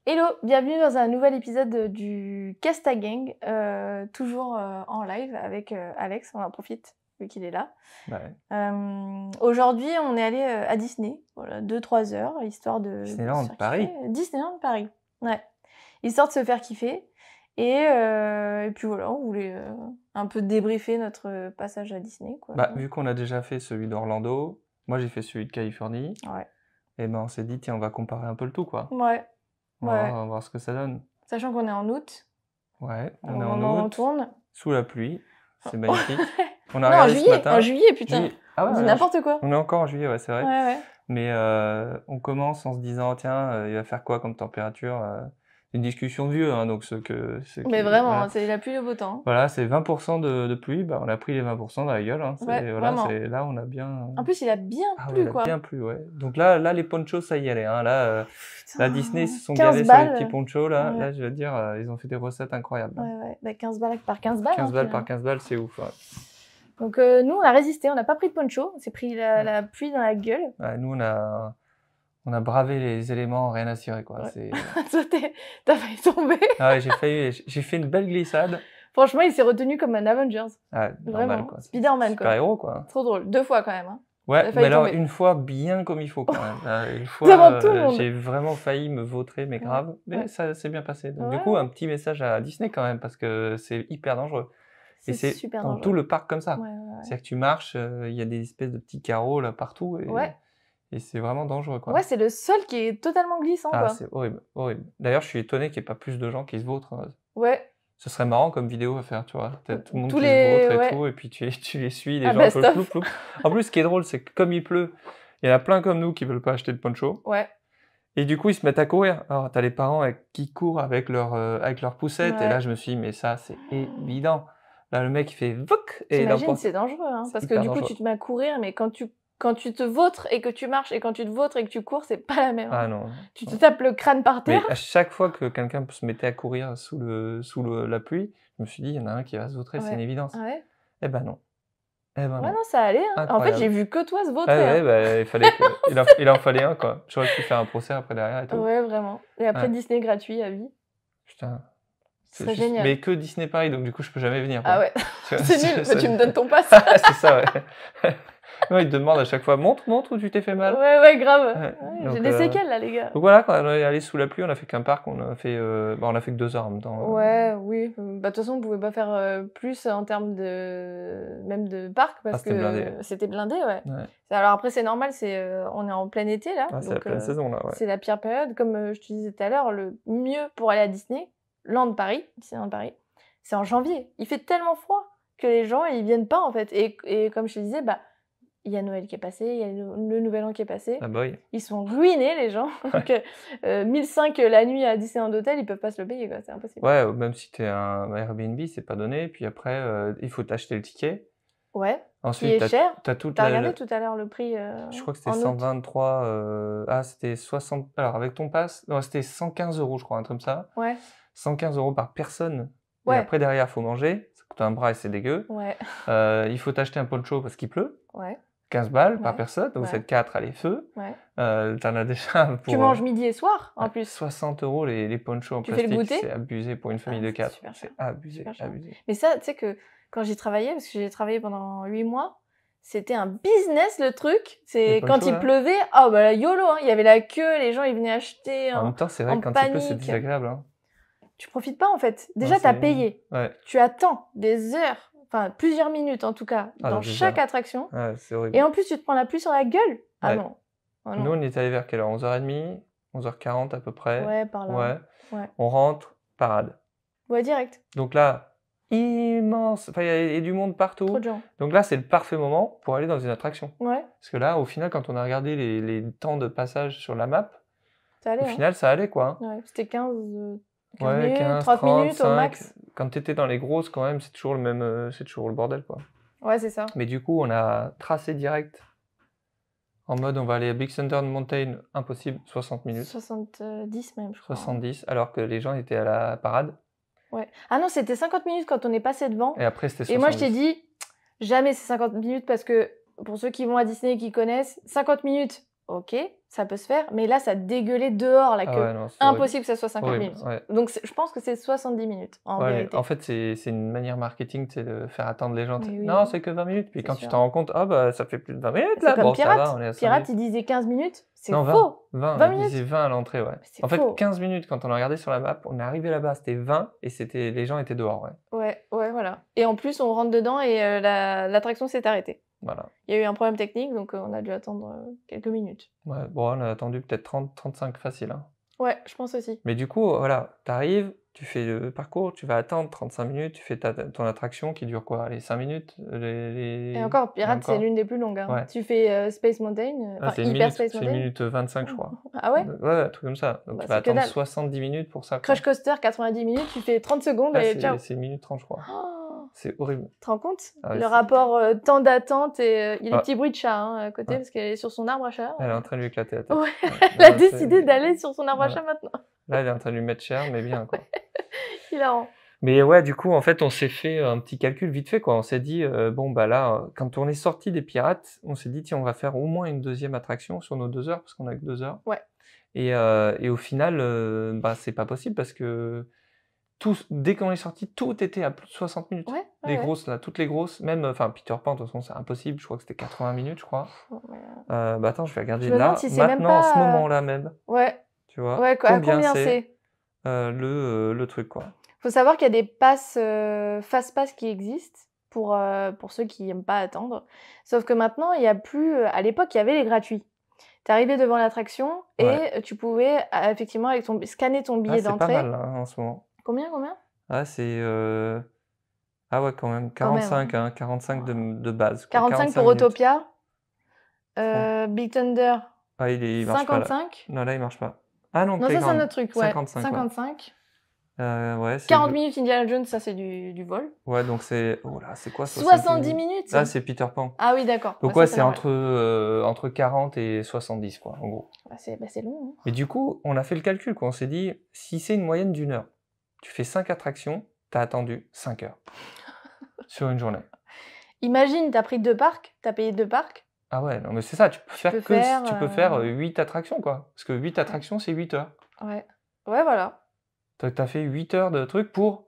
Hello, bienvenue dans un nouvel épisode du Casta Gang, toujours en live avec Alex, on en profite vu qu'il est là. Ouais. Aujourd'hui, on est allé à Disney, voilà, 2-3 heures, histoire de Disneyland se faire Paris. kiffer. Disneyland Paris, ouais. Histoire de se faire kiffer. Et puis voilà, on voulait un peu débriefer notre passage à Disney, quoi. Bah, vu qu'on a déjà fait celui d'Orlando, moi j'ai fait celui de Californie, Ouais. et ben on s'est dit, tiens, on va comparer un peu le tout, quoi. Ouais. On va voir ce que ça donne. Sachant qu'on est en août. Ouais, Au on est en moment où on août, tourne. sous la pluie, c'est magnifique. On a Non, regardé ce matin. en juillet, putain. Juillet. Ah ouais, On dit ouais, n'importe quoi. On est encore en juillet, ouais, c'est vrai. Ouais. Mais on commence en se disant, tiens, il va faire quoi comme température une discussion de vieux, hein, donc Mais vraiment, voilà. c'est la pluie au beau temps. Voilà, c'est 20% de pluie, bah, on a pris les 20% dans la gueule. Hein, Ouais, voilà, vraiment. là, on a bien... En plus, il a bien plu, il a quoi. bien plu, ouais. Donc là, les ponchos, ça y allait. Hein. Là, Disney, ils se sont 15 gavés sur les balles. petits ponchos. Là, Ouais. là, je veux dire, ils ont fait des recettes incroyables. Là. Ouais. Bah, 15 balles par 15 balles. 15 hein, balles finalement. par 15 balles, c'est ouf. Ouais. Donc, nous, on a résisté. On n'a pas pris de poncho. On s'est pris la pluie dans la gueule. Ouais, nous, on a bravé les éléments, rien à cirer, quoi. Ouais. Toi, t'as failli tomber. Ah ouais, j'ai fait une belle glissade. Franchement, il s'est retenu comme un Avengers. Ah, vraiment. Normal, quoi. Spider-Man, quoi. Super héros, quoi. Trop drôle. 2 fois, quand même. Hein. Ouais, mais alors, une fois, bien comme il faut, quand même. Là, une Devant tout le fois, monde. j'ai vraiment failli me vautrer, mais grave. Mais ça s'est bien passé. Donc, du Ouais. coup, un petit message à Disney, quand même, parce que c'est hyper dangereux. Et c'est super dans dangereux. tout le parc comme ça. Ouais. C'est-à-dire que tu marches, il y a des espèces de petits carreaux là partout et c'est vraiment dangereux, quoi. Ouais, c'est le sol qui est totalement glissant, quoi. C'est horrible, horrible. D'ailleurs, je suis étonné qu'il n'y ait pas plus de gens qui se vautrent. Ouais. Ce serait marrant comme vidéo à faire, tu vois. Tout le monde Tous qui les... se vautre et tout, et puis tu les suis, les gens best un peu flou. En plus, ce qui est drôle, c'est que comme il pleut, il y en a plein comme nous qui veulent pas acheter de poncho. Ouais. Et du coup, ils se mettent à courir. Alors, t'as les parents qui courent avec leurs poussettes, et là, je me suis dit, mais ça, c'est évident. Là, le mec, il fait VOC et t'imagines, c'est dangereux, hein, parce que du coup, tu te mets à courir, mais quand tu te vautres et que tu marches, et quand tu te vautres et que tu cours, c'est pas la même. Ah non. Tu te tapes le crâne par terre. Mais à chaque fois que quelqu'un se mettait à courir sous la pluie, je me suis dit, il y en a un qui va se vautrer, c'est une évidence. Ouais. Eh ben non. Non, ça allait. Hein. En fait, j'ai vu que toi se vautrer. Bah, il en fallait un, quoi. J'aurais pu faire un procès après derrière et tout. Ouais, vraiment. Et après, Disney gratuit à vie. Putain. C'est génial. Mais que Disney Paris, donc du coup, je peux jamais venir. Quoi. Ah ouais. C'est nul, mais tu me donnes ton pass. C'est ça, ouais. Ouais, il te demande à chaque fois, montre où tu t'es fait mal. Ouais, grave. J'ai des séquelles, là, les gars. Donc voilà, quand on est allé sous la pluie, on a fait qu'un parc, on a fait que 2 heures en même temps. Oui. Bah, de toute façon, on pouvait pas faire plus en termes même de parc, parce que c'était blindé, ouais. Alors après, c'est normal, on est en plein été, là. C'est la pleine saison, là, ouais. C'est la pire période. Comme je te disais tout à l'heure, le mieux pour aller à Disneyland Paris, c'est en janvier. Il fait tellement froid que les gens, ils viennent pas, en fait. Et comme je te disais, bah, il y a Noël qui est passé, il y a le Nouvel An qui est passé. Ah boy. Ils sont ruinés, les gens. Donc, 1005 la nuit à Disneyland Hotel, ils peuvent pas se le payer, quoi. C'est impossible. Ouais, même si t'es un Airbnb, c'est pas donné. Puis après, il faut t'acheter le ticket. Ouais. Ensuite, qui est cher. T'as regardé tout à l'heure le prix je crois que c'était 123... c'était 60... Alors, avec ton pass... Non, c'était 115 €, je crois, un truc comme ça. Ouais. 115 € par personne. Ouais. Et après, derrière, il faut manger. Ça coûte un bras et c'est dégueu. Ouais. Il faut t'acheter un poncho parce qu'il pleut. Ouais. 15 balles par personne. Donc, vous faites 4 à les feux. Ouais. T'en as déjà pour... Tu manges midi et soir, en plus. 60 € les ponchos en plastique. Tu fais le goûter ? C'est abusé pour une famille de 4. C'est abusé. Mais ça, tu sais que quand j'ai travaillé, parce que j'ai travaillé pendant 8 mois, c'était un business, le truc. C'est quand il pleuvait, YOLO, hein. Il y avait la queue, les gens, ils venaient acheter en même temps, c'est vrai que quand il pleut, c'est désagréable. Hein. Tu profites pas, en fait. Déjà, t'as payé. Ouais. Tu attends des heures, enfin, plusieurs minutes, en tout cas, dans chaque attraction. Ouais, c'est horrible. Et en plus, tu te prends la pluie sur la gueule. Ah non. Nous, on est allé vers quelle heure ? 11h30, 11h40 à peu près. Ouais, par là. Ouais. On rentre, parade. Ouais, direct. Donc là, immense. Enfin, il y a du monde partout. Trop de gens. Donc là, c'est le parfait moment pour aller dans une attraction. Ouais. Parce que là, au final, quand on a regardé les temps de passage sur la map, ça allait, au final, ça allait, quoi. Ouais, c'était 15 minutes, 30 minutes au max. Quand t'étais dans les grosses, quand même, c'est toujours le bordel, quoi. Ouais, c'est ça. Mais du coup, on a tracé direct. En mode, on va aller à Big Thunder Mountain, impossible, 60 minutes. 70 même, je crois. 70, alors que les gens étaient à la parade. Ouais. Ah non, c'était 50 minutes quand on est passé devant. Et après, c'était 70. Et moi, je t'ai dit, jamais c'est 50 minutes parce que, pour ceux qui vont à Disney et qui connaissent, 50 minutes, ok, ça peut se faire, mais là, ça dégueulait dehors la Ah queue. ouais, non, c'est horrible. Impossible que ça soit 50 Horrible, minutes. ouais. Donc, je pense que c'est 70 minutes, en Ouais, vérité. en fait, c'est une manière marketing, c'est de faire attendre les gens. Oui, Non, oui, c'est que 20 minutes. Puis c'est quand tu sûr. t'en rends compte, ah bah ça fait plus de 20 minutes C'est là. comme Bon, ça va, Pirate. on est à 5 Pirate, minutes. il disait 15 minutes. C'est Non, 20. faux. 20, 20 il minutes. disait 20 à l'entrée, ouais. C'est En fait, faux. 15 minutes, quand on a regardé sur la map, on est arrivé là-bas, c'était 20 et les gens étaient dehors, ouais. Ouais, voilà. Et en plus, on rentre dedans et l'attraction s'est arrêtée. Voilà. Il y a eu un problème technique, donc on a dû attendre quelques minutes. Ouais, bon, on a attendu peut-être 30, 35 facile, hein. Ouais, je pense aussi. Mais du coup, voilà, t'arrives, tu fais le parcours, tu vas attendre 35 minutes, tu fais ton attraction qui dure quoi? Les 5 minutes? Et encore, Pirate, c'est encore l'une des plus longues. Hein. Ouais. Tu fais Space Mountain, Ah, c'est Hyper Space c'est 1 Mountain. minute 25, je crois. Ah ouais? Ouais, un truc comme ça. Donc Bah, tu vas c'est que attendre dalle. 70 minutes pour ça, quoi. Crush Coaster, 90 minutes, tu fais 30 secondes Ah, et ciao. c'est 1 minute 30, je crois. Oh, C'est horrible. tu te rends compte? Ah ouais, Le c'est- rapport temps d'attente et il y a des Ouais. petits bruits de chat hein, à côté Ouais. parce qu'elle est sur son arbre à chat. Elle est en train de lui éclater la tête. Ouais, Ouais. elle a Là, c'est- décidé d'aller sur son arbre à Ouais. chat maintenant. Là, elle est en train de lui mettre cher, mais bien, quoi. Hilarant. Mais ouais, du coup, en fait, on s'est fait un petit calcul vite fait, quoi. On s'est dit, bon, bah là, quand on est sorti des Pirates, on s'est dit, tiens, on va faire au moins une deuxième attraction sur nos 2 heures, parce qu'on a que 2 heures. Ouais. Et au final, bah, c'est pas possible parce que dès qu'on est sorti, tout était à plus de 60 minutes. Ouais, Les ouais. grosses, là, toutes les grosses, même, enfin, Peter Pan, de toute façon, c'est impossible. Je crois que c'était 80 minutes, je crois. Ouais. Bah attends, je vais regarder Je me là, demande si c'est même maintenant, en ce pas, moment-là même, Ouais, tu vois, ouais, combien combien c'est c'est? le truc, quoi. Faut savoir qu'il y a des passes fast pass qui existent pour ceux qui aiment pas attendre. Sauf que maintenant, il y a plus. À l'époque, il y avait les gratuits. T'arrivais devant l'attraction et Ouais. tu pouvais effectivement avec scanner ton Ah, billet c'est pas d'entrée. mal, là, hein, en ce moment. Combien? Ah, c'est... Ah ouais, quand même, Quand même, 45, hein, 45 de base, quoi. 45 pour minutes. Autopia. Big Thunder, Ah, il marche pas, là. 55. Non, là, il marche pas. Ah non, Non, ça c'est un Playground. autre truc, ouais. 55, ouais. 55. Ouais, c'est 40 minutes Indiana Jones, ça c'est du vol. Ouais, donc c'est... Oh là, c'est quoi 70 minutes. Là, c'est Peter Pan. Ah oui, d'accord. Donc Ouais, ouais, ça, c'est normal. entre 40 et 70, quoi, en gros. Bah, c'est long. Hein. Mais du coup, on a fait le calcul, quoi. On s'est dit, si c'est une moyenne d'1 heure, tu fais 5 attractions, t'as attendu 5 heures sur une journée. Imagine, t'as pris 2 parcs, t'as payé 2 parcs. Ah ouais, non mais c'est ça, tu peux faire 8 attractions, quoi. Parce que 8 attractions, c'est 8 heures. Ouais, voilà. T'as fait 8 heures de trucs pour...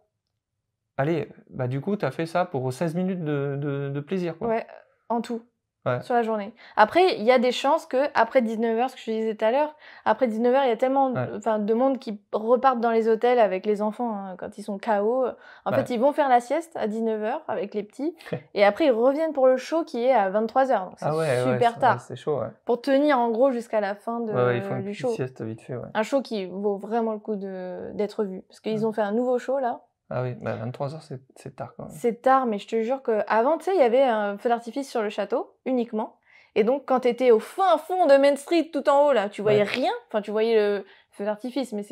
Allez, bah du coup, t'as fait ça pour 16 minutes de plaisir, quoi. Ouais, en tout. Ouais. Sur la journée. Après, il y a des chances que après 19h, ce que je disais tout à l'heure, après 19h, il y a tellement de monde qui repartent dans les hôtels avec les enfants hein, quand ils sont KO. En fait, ils vont faire la sieste à 19h avec les petits et après ils reviennent pour le show qui est à 23h. Donc c'est super tard. C'est chaud, ouais. Pour tenir en gros jusqu'à la fin il faut une du petite show. sieste vite fait, ouais. Un show qui vaut vraiment le coup d'être vu parce qu'ils ont fait un nouveau show là. Ah oui, bah 23h, c'est tard quand même. C'est tard, mais je te jure qu'avant, tu sais, il y avait un feu d'artifice sur le château, uniquement. Et donc, quand t'étais au fin fond de Main Street, tout en haut, là, tu voyais rien. Enfin, tu voyais le feu d'artifice, mais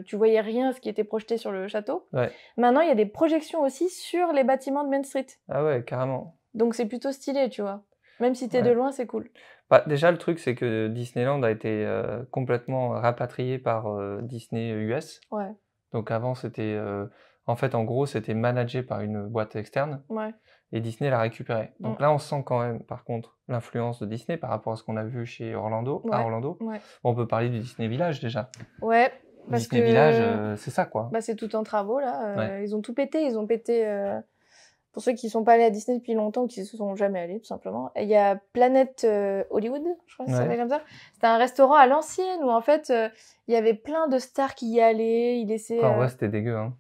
tu voyais rien ce qui était projeté sur le château. Ouais. Maintenant, il y a des projections aussi sur les bâtiments de Main Street. Ah ouais, carrément. Donc, c'est plutôt stylé, tu vois. Même si t'es de loin, c'est cool. Bah, déjà, le truc, c'est que Disneyland a été complètement rapatrié par Disney US. Ouais. Donc avant, c'était... En fait, en gros, c'était managé par une boîte externe. Ouais. Et Disney l'a récupéré. Donc là, on sent quand même, par contre, l'influence de Disney par rapport à ce qu'on a vu chez Orlando. À Orlando. Ouais. On peut parler du Disney Village, déjà. Ouais. Parce Disney Village, c'est ça, quoi. Bah, c'est tout en travaux, là. Ils ont tout pété. Ils ont pété... Pour ceux qui ne sont pas allés à Disney depuis longtemps ou qui ne se sont jamais allés, tout simplement. Il y a Planet Hollywood, je crois que ça s'appelle comme ça. C'était un restaurant à l'ancienne où, en fait, il y avait plein de stars qui y allaient. Ils laissaient... En vrai, c'était dégueu, hein.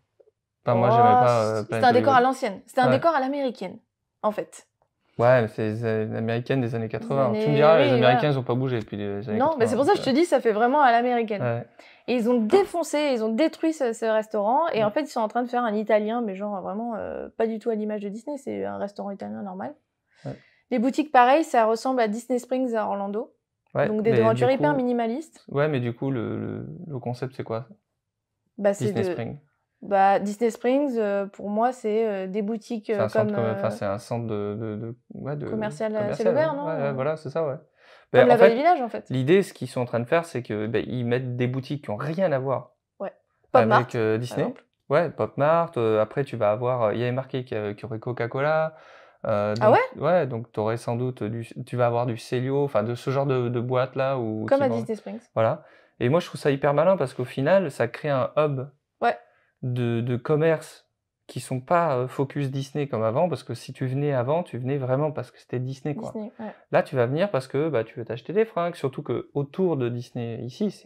Enfin, moi, j'aimais pas C'était un décor à l'ancienne. C'était un décor à l'américaine, en fait. Ouais, mais c'est les américaines des années 80. Tu me diras, les Américains, ils n'ont pas bougé depuis les années 80. Non, mais c'est pour ça que je te dis, ça fait vraiment à l'américaine. Ouais. Et ils ont défoncé, ils ont détruit ce restaurant. Et en fait, ils sont en train de faire un italien, mais genre vraiment pas du tout à l'image de Disney. C'est un restaurant italien normal. Ouais. Les boutiques, pareil, ça ressemble à Disney Springs à Orlando. Ouais, donc des devantures hyper minimalistes. Ouais, mais du coup, le concept, c'est quoi? Disney Springs. Disney Springs, pour moi, c'est des boutiques comme... c'est un centre de commercial assez ouvert, non? Ouais, voilà, c'est ça, ouais. Comme la Vallée Village, en fait. L'idée, ce qu'ils sont en train de faire, c'est que ils mettent des boutiques qui n'ont rien à voir avec Disney. Ouais, Pop Mart. Après, tu vas avoir... Il y avait marqué qu'il y aurait Coca-Cola. Ah Donc, ouais? ouais, donc tu aurais sans doute tu vas avoir du Célio, enfin de ce genre de boîte-là où Comme qui à vend Disney Springs. voilà. Et moi, je trouve ça hyper malin parce qu'au final, ça crée un hub Ouais, de commerces qui sont pas, focus Disney comme avant, parce que si tu venais avant, tu venais vraiment parce que c'était Disney, quoi. Disney, ouais. Là, tu vas venir parce que, bah, tu veux t'acheter des fringues, surtout qu'autour de Disney, ici,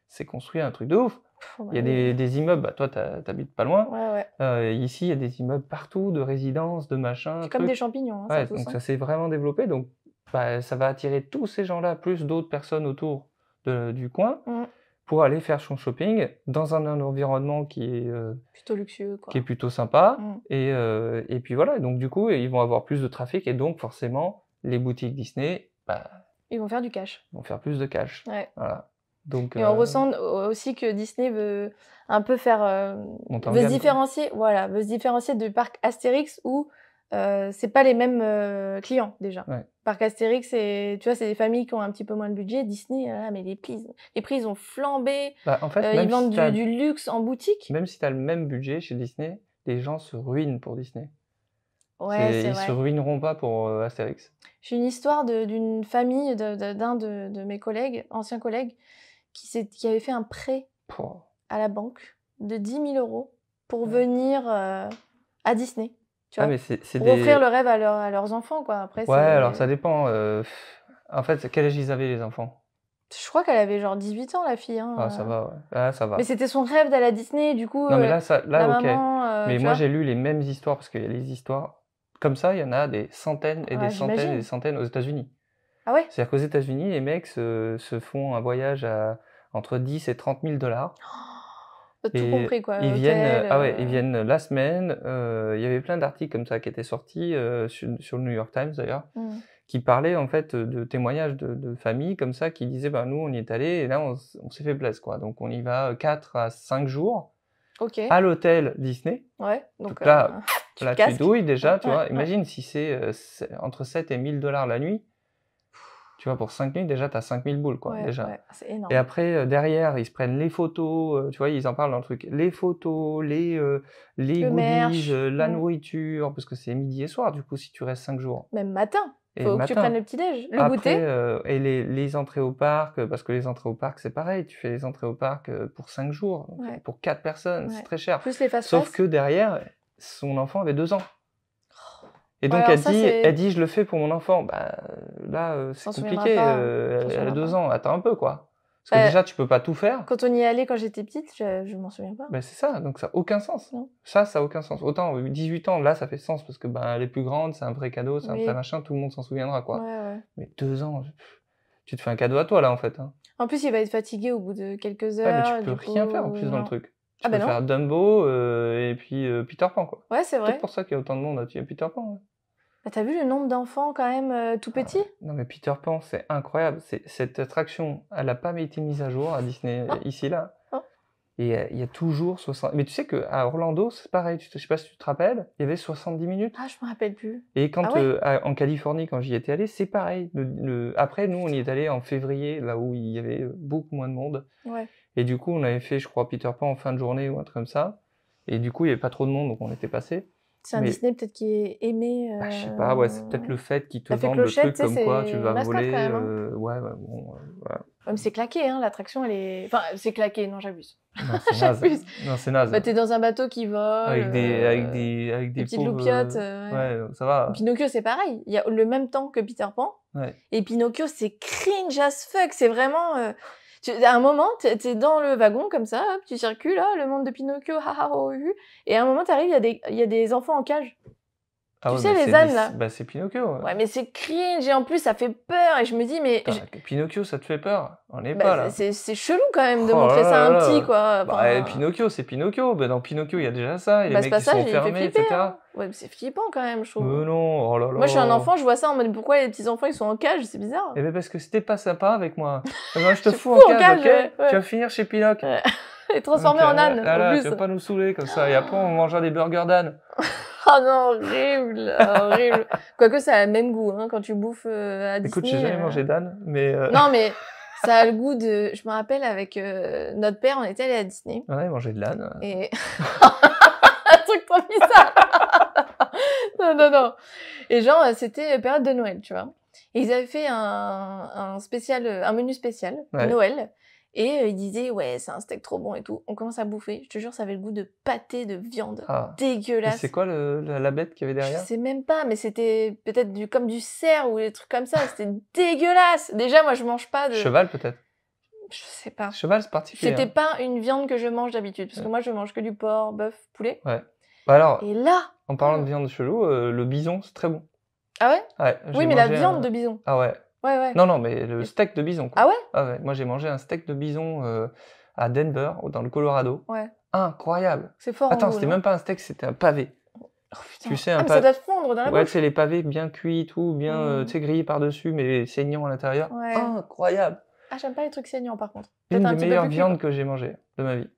c'est construit un truc de ouf. Oh bah Il y a oui. des immeubles, bah, toi, tu pas loin. Ouais, ouais. Ici, il y a des immeubles partout, de résidences, de machins, C'est comme des trucs. champignons, hein, ça Ouais, pousse, donc hein. ça s'est vraiment développé, donc bah, ça va attirer tous ces gens-là, plus d'autres personnes autour du coin, Mmh. pour aller faire son shopping dans un environnement Plutôt luxueux, qui est quoi. plutôt sympa. Mmh. Et puis voilà, donc du coup, ils vont avoir plus de trafic et donc forcément, les boutiques Disney, bah, Ils vont faire du cash. vont faire plus de cash. Ouais. Voilà. Donc, Et on ressent aussi que Disney veut un peu faire, monter en veut se gamme, quoi. différencier, voilà, veut se différencier du parc Astérix où c'est pas les mêmes clients déjà. Ouais. Parc Astérix, c'est, tu vois, c'est des familles qui ont un petit peu moins de budget. Disney, mais les prix ils ont flambé. Bah, en fait, Ils même vendent si t'as du luxe en boutique. même si tu as le même budget chez Disney, les gens se ruinent pour Disney. Ouais, c'est Ils se vrai. ruineront pas pour Astérix. J'ai une histoire d'une famille d'un de mes collègues, anciens collègues, qui avait fait un prêt Pouah. à la banque de 10 000 € pour venir à Disney, tu Ah, vois, mais c'est pour offrir des... le rêve à leurs enfants, quoi. Après, Ouais, alors c'est... ça dépend. En fait, quel âge ils avaient, les enfants? Je crois qu'elle avait genre 18 ans, la fille. Hein, Ah, ça va, ouais. Ah, ça Mais va. c'était son rêve d'aller à Disney, du coup, Non, mais la là, ok. maman, Mais tu moi, vois. j'ai lu les mêmes histoires, parce qu'il y a les histoires comme ça, il y en a des centaines et des Ouais, centaines et des j'imagine. centaines aux États-Unis. Ah ouais? C'est-à-dire qu'aux États-Unis, les mecs se font un voyage à entre 10 et 30 000 $. T'as tout Et compris, quoi. ils viennent, Hôtel. ah ouais, ils viennent la semaine. Il y avait plein d'articles comme ça qui étaient sortis sur le New York Times d'ailleurs, qui parlaient en fait de témoignages de familles comme ça qui disaient bah nous on y est allés et là on s'est fait plaisir, quoi. Donc on y va 4 à 5 jours Ok. à l'hôtel Disney. Ouais, donc Donc là, tu là tu casques. douilles déjà, tu Ouais, vois. ouais. Imagine si c'est entre 7 et 1 000 $ la nuit. Tu vois, pour 5 nuits, déjà, tu as 5 000 boules, quoi, Ouais, déjà. ouais, c'est Et énorme. après, derrière, ils se prennent les photos, tu vois, ils en parlent dans le truc. Les photos, les Le goodies, merch. la nourriture, parce que c'est midi et soir, du coup, si tu restes 5 jours. Même matin. Et Faut le que tu prennes matin. le petit-déj. Le Après, goûter. et les entrées au parc, parce que les entrées au parc, c'est pareil. Tu fais les entrées au parc pour 5 jours, donc, Ouais. pour 4 personnes, Ouais. c'est très cher. Plus les Sauf fast-pass. que derrière, son enfant avait 2 ans. Et Ouais, donc alors ça, c'est... elle dit, je le fais pour mon enfant. Bah là, S'en c'est souviendra compliqué. pas, hein. S'en Elle a souviendra 2 pas. ans. Attends un peu, quoi. Parce que Bah, déjà, tu peux pas tout faire. quand on y est allé quand j'étais petite, je m'en souviens pas. Ben c'est ça, donc ça n'a aucun sens. Non. Ça a aucun sens. Autant 18 ans, là, ça fait sens parce que ben, elle est plus grande, c'est un vrai cadeau, c'est un Oui. vrai machin, tout le monde s'en souviendra, quoi. Ouais. Mais 2 ans, tu te fais un cadeau à toi, là, en fait. Hein. En plus, il va être fatigué au bout de quelques Ouais, mais heures. tu peux du rien coup, faire en plus dans le non. truc. Tu Ah peux bah non. faire Dumbo et puis Peter Pan, quoi. Ouais, c'est Peut-être vrai. pour ça qu'il y a autant de monde à Peter Pan. Ouais. Bah, t'as vu le nombre d'enfants quand même tout petits? Non, mais Peter Pan, c'est incroyable. Cette attraction, elle n'a pas été mise à jour à Disney, ici, là. Oh. Et il y a toujours 60... Mais tu sais qu'à Orlando, c'est pareil. Je sais pas si tu te rappelles, il y avait 70 minutes. Ah, je me rappelle plus. Et quand Ah ouais. en Californie, quand j'y étais allé, c'est pareil. Après, nous, on y est allé en février, là où il y avait beaucoup moins de monde. Ouais. Et du coup, on avait fait, je crois, Peter Pan en fin de journée ou un truc comme ça. Et du coup, il n'y avait pas trop de monde, donc on était passé. C'est un Mais- Disney peut-être qui est aimé. Bah, je sais pas, ouais, c'est peut-être le fait qu'ils te Ça fait vendent le clochette, truc tu sais, comme quoi c'est tu vas mascotte voler. quand même, hein. Ouais, bon, ouais. Ouais, mais c'est claqué, hein, l'attraction, elle est... Enfin, c'est claqué, non, j'abuse. Non, c'est naze. J'abuse. Non, c'est naze. Bah, t'es dans un bateau qui vole. Avec des petites pauvres, loupiottes. Ouais, ça va. Pinocchio, c'est pareil. Il y a le même temps que Peter Pan. Ouais. Et Pinocchio, c'est cringe as fuck. C'est vraiment... à un moment, t'es dans le wagon, comme ça, hop, tu circules, là, le monde de Pinocchio, et à un moment, t'arrives, il y a des enfants en cage. Ah Tu ouais, sais, mais les c'est ânes, là. Bah, c'est Pinocchio. Ouais, mais c'est cringe, et en plus, ça fait peur, et je me dis, mais... Putain, Pinocchio, ça te fait peur? On est Bah, pas là. c'est chelou, quand même, de Oh montrer là ça à là un petit, là. quoi. Bah, Enfin, Pinocchio, c'est Pinocchio. Bah, dans Pinocchio, il y a déjà ça. Et les bah, mecs ce qui sont passage, il fait enfermés, flipper, etc. hein. Ouais, mais c'est flippant, quand même, je trouve. Non, oh là là. Moi, je suis un enfant, je vois ça en mode, pourquoi les petits-enfants, ils sont en cage? C'est bizarre. Eh ben parce que c'était pas sympa avec moi. Moi, je te Je fous en fous en cage, cage, ok? ouais. Tu vas finir chez Pinocchio. Ouais. Et transformé Donc, en âne, là, en tu plus. vas pas nous saouler comme ça. Et après, on mangera des burgers d'âne. Oh non, horrible, horrible. Quoique ça a le même goût, hein, quand tu bouffes à Disney. Écoute, j'ai jamais mangé d'âne, mais... Non, mais ça a le goût de... Je me rappelle avec notre père, on était allé à Disney. Ouais, manger de l'âne. Et... truc trop bizarre. Non, non, non. Et genre, c'était période de Noël, tu vois. Et ils avaient fait un menu spécial, Noël. Et ils disaient, ouais, c'est un steak trop bon et tout. On commence à bouffer. Je te jure, ça avait le goût de pâté de viande. Dégueulasse. Et c'est quoi la bête qu'il y avait derrière? Je sais même pas, mais c'était peut-être comme du cerf ou des trucs comme ça. C'était dégueulasse. Déjà, moi, je mange pas de... Cheval, peut-être? Je sais pas. Cheval, c'est particulier. C'était pas une viande que je mange d'habitude. Parce que moi, je mange que du porc, bœuf, poulet. Ouais. Bah alors, et là... en parlant de viande chelou, le bison, c'est très bon. Ah ouais? Ouais. Oui, mais la viande de bison. Ah ouais. Ouais, ouais. Non, mais le steak de bison, quoi. Ah ouais? Ah ouais. Moi, j'ai mangé un steak de bison à Denver, dans le Colorado. Ouais. Incroyable. C'est fort. Attends, c'était même pas un steak, c'était un pavé. Oh, putain. Tu sais, mais ça doit te fondre dans la bouche. Ouais, tu sais, les pavés bien cuits, tout, bien grillés par-dessus, mais saignants à l'intérieur. Ouais. Incroyable. Ah, j'aime pas les trucs saignants, par contre. Une des meilleures viandes que j'ai mangées de ma vie.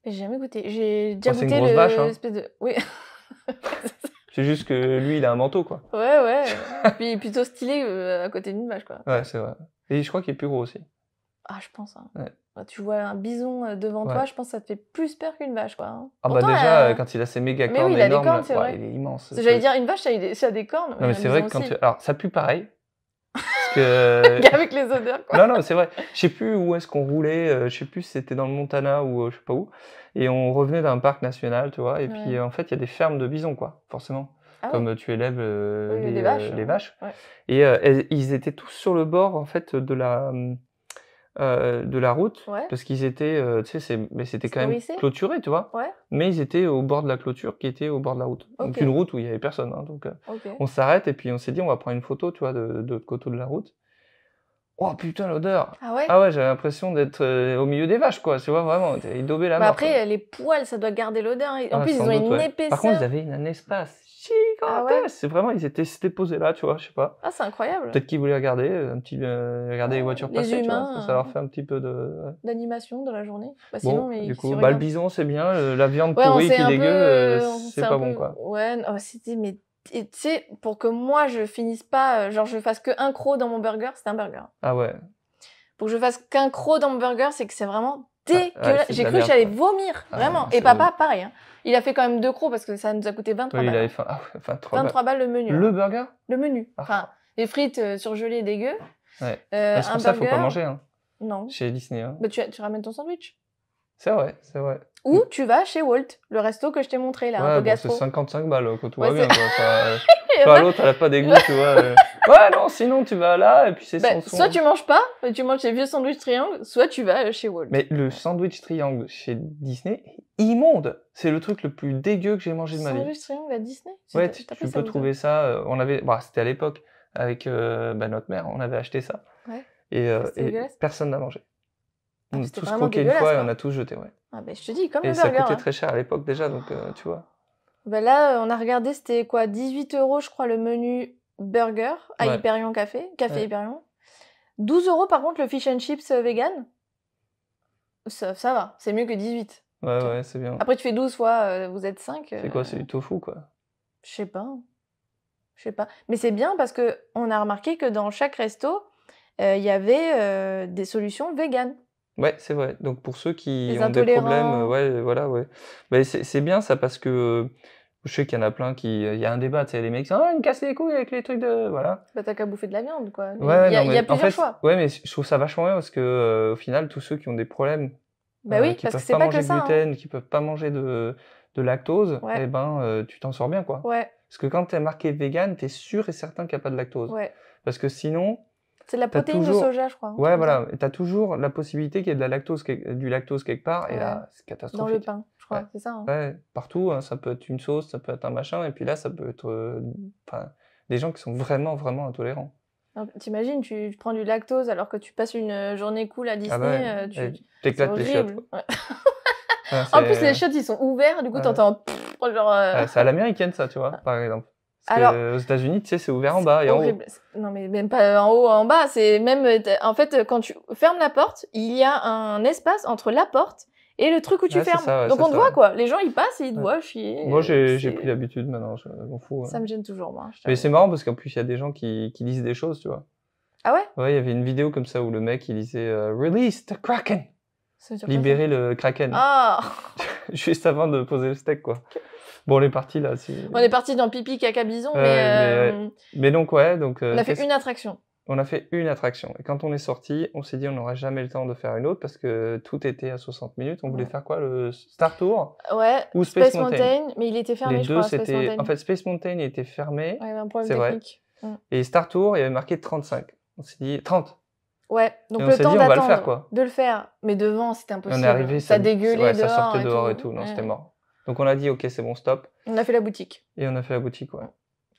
Mais j'ai jamais goûté. J'ai déjà goûté une grosse vache, hein. espèce de... Oui. C'est juste que lui, il a un manteau, quoi. Ouais, ouais. Puis plutôt stylé à côté d'une vache, quoi. Ouais, c'est vrai. Et je crois qu'il est plus gros aussi. Ah, je pense. Hein. Ouais. Bah, tu vois un bison devant toi, je pense que ça te fait plus peur qu'une vache, quoi. Hein. Ah pourtant, bah déjà, quand il a ses méga cornes il a énormes, des cornes, c'est vrai. Il est immense. J'allais dire, une vache, ça a des cornes. Non, mais c'est vrai que quand tu... Alors, ça pue pareil. Parce que... Avec les odeurs, quoi. Non, non, c'est vrai. Je sais plus où est-ce qu'on roulait. Je sais plus si c'était dans le Montana ou je sais pas où. Et on revenait d'un parc national, tu vois. Et puis, en fait, il y a des fermes de bisons, quoi, forcément. Ah comme tu élèves les vaches. Ouais. Et ils étaient tous sur le bord, en fait, de la route, parce qu'ils étaient, tu sais, mais c'était quand même clôturé, tu vois. Ouais. Mais ils étaient au bord de la clôture qui était au bord de la route. Okay. Donc une route où il y avait personne. Hein, donc on s'arrête et puis on s'est dit, on va prendre une photo, tu vois, de l'autre côté de la route. Oh putain, l'odeur! Ah ouais? Ah ouais, j'avais l'impression d'être au milieu des vaches, quoi. Tu vois, vraiment, ils daubaient la mort. Après, quoi. Les poils, ça doit garder l'odeur. En plus, ils ont une épaisseur. Par contre, ils avaient un espace gigantesque. C'est vraiment, ils s'étaient posés là, tu vois, je sais pas. Ah, c'est incroyable. Peut-être qu'ils voulaient regarder les voitures passer, humains, tu vois. Ça leur fait un petit peu d'animation dans la journée. Bah, bon, sinon, du coup, le bison, c'est bien. La viande pourrie qui dégueule, c'est pas bon, quoi. Ouais, c'était... Mais tu sais, pour que moi, je finisse pas... genre, je fasse qu'un croc dans mon burger, c'est un burger. Ah ouais. Pour que je fasse qu'un croc dans mon burger, c'est que c'est vraiment dégueulasse. J'ai cru que j'allais vomir, vraiment. Et papa, pareil. Hein. Il a fait quand même 2 crocs parce que ça nous a coûté 23 balles. Il avait faim. 23 balles le menu. Le burger? Le menu. Enfin, les frites surgelées dégueu. Ouais. C'est pour ça qu'il faut pas manger. Hein. Non. Chez Disney. Hein. Bah, tu ramènes ton sandwich. C'est vrai, c'est vrai. Ou tu vas chez Walt, le resto que je t'ai montré là, un peu gastro. C'est 55 balles quand tout va bien. L'autre, elle a pas d'égout, tu vois. Ouais, non, sinon tu vas là et puis c'est son. Soit tu manges pas, tu manges tes vieux sandwichs triangles, soit tu vas chez Walt. Mais le sandwich triangle chez Disney est immonde. C'est le truc le plus dégueu que j'ai mangé de ma vie. Sandwich triangle à Disney? Ouais, tu peux trouver ça. On avait, c'était à l'époque avec notre mère, on avait acheté ça. Ouais. Et personne n'a mangé. On a tous croqué une fois et on a tous jeté, ouais. Ah ben je te dis, comme le burger. Et ça coûtait très cher à l'époque déjà, donc tu vois. Ben là, on a regardé, c'était quoi, 18 € je crois le menu burger à Hyperion Café Hyperion. 12 € par contre le fish and chips vegan. Ça va, c'est mieux que 18. Ouais, c'est bien. Après tu fais 12 fois, vous êtes 5. C'est quoi, c'est du tofu quoi? Je sais pas. Mais c'est bien parce que on a remarqué que dans chaque resto, il y avait des solutions véganes. Ouais, c'est vrai. Donc pour ceux qui ont des problèmes, voilà. Mais c'est bien ça parce que je sais qu'il y en a plein qui... Il y a un débat, tu sais, les mecs qui disent « Ah, ils me cassent les couilles avec les trucs de... » Voilà. Bah t'as qu'à bouffer de la viande, quoi. Il y a plusieurs choix. Ouais, mais je trouve ça vachement bien parce que au final, tous ceux qui ont des problèmes, qui peuvent pas manger de gluten, qui peuvent pas manger de lactose, eh ben, tu t'en sors bien, quoi. Ouais. Parce que quand t'es marqué vegan, t'es sûr et certain qu'il n'y a pas de lactose. Ouais. Parce que sinon... C'est de la protéine de soja, je crois. Ouais, voilà. Et t'as toujours la possibilité qu'il y ait du lactose quelque part, et là, c'est catastrophique. Dans le pain, je crois, c'est ça. Hein. Ouais, partout, hein, ça peut être une sauce, ça peut être un machin, et puis là, ça peut être des gens qui sont vraiment, vraiment intolérants. T'imagines, tu prends du lactose alors que tu passes une journée cool à Disney, tu t'éclates les chiottes. En plus, les chiottes, ils sont ouverts, du coup, t'entends genre... c'est à l'américaine, ça, tu vois, par exemple. Parce que aux États-Unis, tu sais, c'est ouvert en bas et en haut. Non, mais même pas en haut, en bas. C'est même, en fait, quand tu fermes la porte, il y a un espace entre la porte et le truc où tu fermes. Donc on te voit, quoi. Les gens, ils passent et ils te voient chier. Moi, j'ai pris l'habitude maintenant, je m'en fous. Ça me gêne toujours, moi. Mais c'est marrant parce qu'en plus, il y a des gens qui lisent des choses, tu vois. Ah ouais? Ouais, il y avait une vidéo comme ça où le mec, il lisait Release the Kraken. Libérer le Kraken. Ah. Juste avant de poser le steak, quoi. Bon, on est parti là. On est parti dans pipi, caca, bison, mais donc, ouais. Donc, on a fait une attraction. On a fait une attraction. Et quand on est sorti, on s'est dit on n'aura jamais le temps de faire une autre parce que tout était à 60 minutes. On voulait faire quoi? Le Star Tour? Ouais, ou Space Mountain. Mais il était fermé, Les je deux, crois, Space Mountain. En fait, Space Mountain il était fermé. Ouais, il y avait un problème technique. Et Star Tour, il y avait marqué 35. On s'est dit 30. Ouais, donc et le temps d'attendre de le faire. Mais devant, c'était impossible. On est arrivé, ça dégueulait dehors. Ça sortait dehors et tout. Non, c'était mort. Donc on a dit, ok, c'est bon, stop. On a fait la boutique. Et on a fait la boutique, ouais.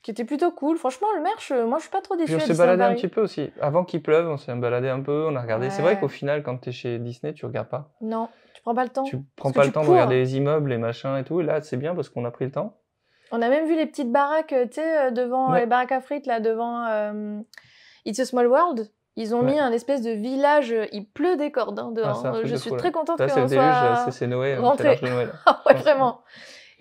Qui était plutôt cool. Franchement, le merch, moi, je suis pas trop déçue. Puis on s'est baladé un petit peu aussi. Avant qu'il pleuve, on s'est baladé un peu, on a regardé. Ouais. C'est vrai qu'au final, quand t'es chez Disney, tu regardes pas. Non, tu prends pas le temps. Tu prends pas le temps de regarder les immeubles, les machins et tout. Et là, c'est bien parce qu'on a pris le temps. On a même vu les petites baraques, tu sais, devant les baraques à frites, là, devant It's a Small World. Ils ont mis un espèce de village, il pleut des cordes dehors. Je suis très contente qu'on soit c'est Noé, rentré. C'est l'Arche de Noël. Ouais, vraiment.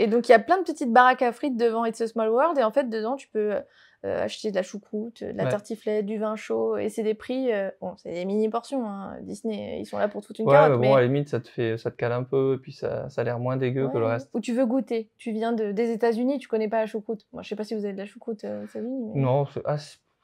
Et donc, il y a plein de petites baraques à frites devant It's a Small World. Et en fait, dedans, tu peux acheter de la choucroute, de la tartiflette, du vin chaud. Et c'est des prix... bon, c'est des mini-portions. Hein. Disney, ils sont là pour te foutre une carotte. Mais bon, à la limite, ça te cale un peu. Et puis, ça a l'air moins dégueu que le reste. Ou tu veux goûter. Tu viens des États-Unis, tu connais pas la choucroute. Moi, je sais pas si vous avez de la choucroute aux États-Unis. Mais... Non, je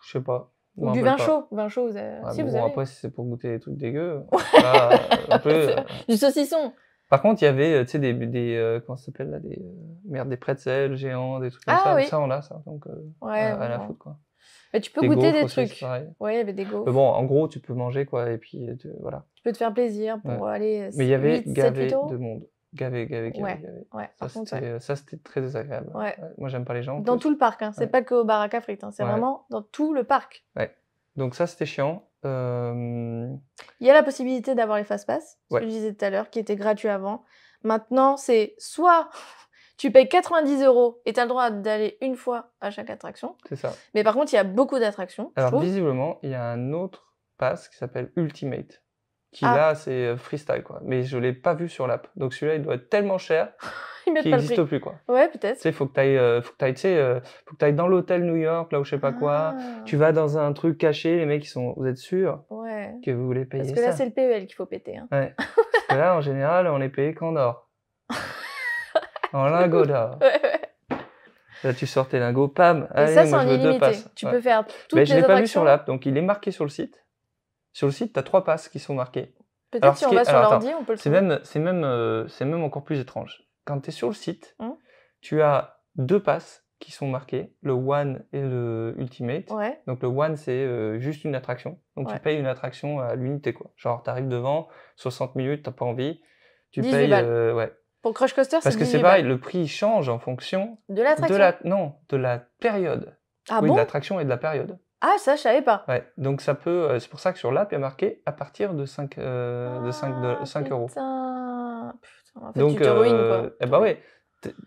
sais pas. Ou du vin chaud. Vin chaud, vous avez... si, vous avez. Après, si c'est pour goûter des trucs dégueux... Là, un peu, du saucisson. Par contre, il y avait, tu sais, des comment ça s'appelle là, des pretzels géants, des trucs comme ça. Oui. Ça, on l'a, ça. Donc, à la foutre, quoi. Mais tu peux goûter des trucs. Ouais, il y avait des gaufres. Mais bon, en gros, tu peux manger, quoi, et puis, voilà. Tu peux te faire plaisir pour aller... Mais il y avait gavé de monde. Gavé. Ouais, ça, c'était très désagréable. Ouais. Moi, j'aime pas les gens. Dans tout le parc, hein. C'est pas qu'au baraque à frites, hein. C'est vraiment dans tout le parc. Ouais. Donc ça, c'était chiant. Il y a la possibilité d'avoir les fast-pass, ce que je disais tout à l'heure, qui était gratuit avant. Maintenant, c'est soit tu payes 90 € et tu as le droit d'aller une fois à chaque attraction. C'est ça. Mais par contre, il y a beaucoup d'attractions. Alors, visiblement, il y a un autre pass qui s'appelle Ultimate, qui là, c'est freestyle, quoi. Mais je l'ai pas vu sur l'app. Donc celui-là, il doit être tellement cher qu'il n'existe plus, quoi. Ouais, peut-être. Tu sais, faut que tu ailles dans l'hôtel New York, là où je sais pas quoi. Tu vas dans un truc caché, les mecs, vous êtes sûrs que vous voulez payer ça? Parce que là, c'est le PEL qu'il faut péter. Hein. Ouais. Parce que là, en général, on est payé qu'en or. En lingots d'or. Là, tu sors tes lingots, pam. Et ça, c'est en illimité. Tu peux faire toutes les attractions. Je l'ai pas vu sur l'app, donc il est marqué sur le site. Sur le site, tu as 3 passes qui sont marqués. Peut-être si on va sur l'ordi, on peut le trouver. C'est même encore plus étrange. Quand tu es sur le site, tu as 2 passes qui sont marqués, le One et le Ultimate. Ouais. Donc le One, c'est juste une attraction. Donc tu payes une attraction à l'unité, quoi. Genre, tu arrives devant, 60 minutes, t'as pas envie. Tu payes... ouais. Pour Crush Coaster, c'est 18 Parce que c'est pareil, le prix change en fonction... De l'attraction de la période. Ah oui, bon? de l'attraction et de la période. Ah, ça, je savais pas. Ouais, donc ça peut... c'est pour ça que sur l'app, il y a marqué à partir de 5 euros. Putain, en fait, donc, tu te ruines, quoi. Eh bah ouais.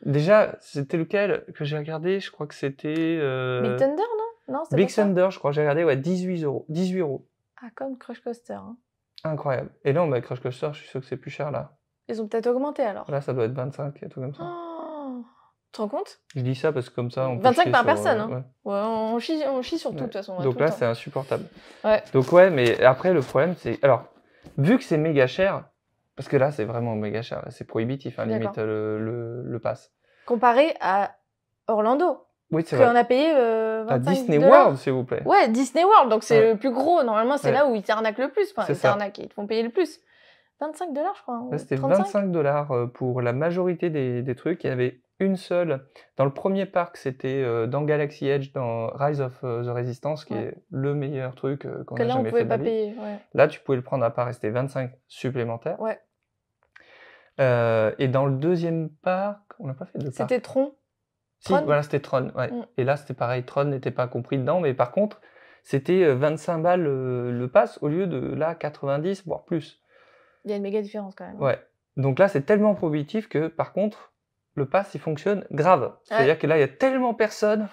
Déjà, c'était lequel que j'ai regardé? Je crois que c'était... Big Thunder, non? Big Thunder, je crois. J'ai regardé, 18 euros. 18 euros. Ah, comme Crush Coaster. Hein. Incroyable. Et non, Crush Coaster, je suis sûr que c'est plus cher, là. Ils ont peut-être augmenté, alors. Là, ça doit être 25, et tout comme ça. Oh, tu te rends compte? Je dis ça parce que comme ça, on peut 25 par personne, hein. Ouais, on chie sur tout, de toute façon. Donc là, c'est insupportable. Ouais. Donc mais après, le problème, c'est... Alors, vu que c'est méga cher... Parce que là, c'est vraiment méga cher. C'est prohibitif, hein, limite, le pass. Comparé à Orlando. Oui, c'est vrai. Qu'on a payé 25 à Disney World, s'il vous plaît. Ouais, Disney World. Donc, c'est le plus gros. Normalement, c'est là où ils t'arnaquent le plus. Enfin, ils te font payer le plus. 25 $, je crois. Là, c'était 25 $ pour la majorité des trucs. Il y avait une seule. Dans le premier parc, c'était dans Galaxy Edge, dans Rise of the Resistance, qui est le meilleur truc qu'on a jamais fait de la vie. Payer, Là, tu pouvais le prendre à part rester 25 supplémentaires. Ouais. Et dans le deuxième parc, on n'a pas fait de parc. C'était Tron. Si, voilà, c'était Tron. Ouais. Et là, c'était pareil. Tron n'était pas compris dedans, mais par contre, c'était 25 balles le pass au lieu de là 90, voire plus. Il y a une méga différence quand même. Ouais. Donc là, c'est tellement prohibitif que, par contre, le pass, il fonctionne grave. C'est-à-dire que là, il y a tellement personne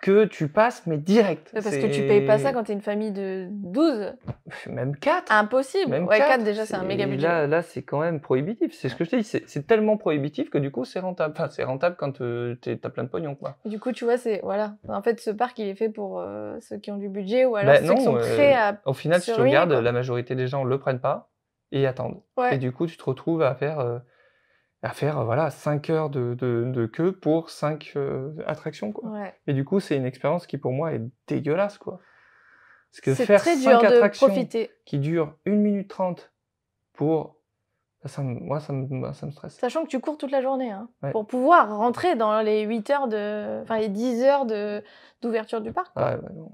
que tu passes, mais direct. Parce que tu payes pas ça quand t'es une famille de 12. Même 4. Impossible. Même 4 déjà, c'est un méga budget. Là, c'est quand même prohibitif. C'est ce que je te dis. C'est tellement prohibitif que du coup, c'est rentable. Enfin, c'est rentable quand t'as plein de pognon, quoi. Du coup, tu vois, voilà. En fait, ce parc, il est fait pour ceux qui ont du budget ou alors ceux qui sont prêts à. Au final, si tu regardes, la majorité des gens le prennent pas et attendent. Ouais. Et du coup, tu te retrouves à faire à faire voilà 5 heures de queue pour 5 attractions quoi. Ouais. Et du coup, c'est une expérience qui pour moi est dégueulasse quoi. Parce que C'est faire très 5 dur de attractions profiter. qui durent 1 minute 30 pour moi ça me stresse. Sachant que tu cours toute la journée, hein, Ouais. pour pouvoir rentrer dans les 8 heures enfin les 10 heures d'ouverture du parc, quoi. Ouais, non.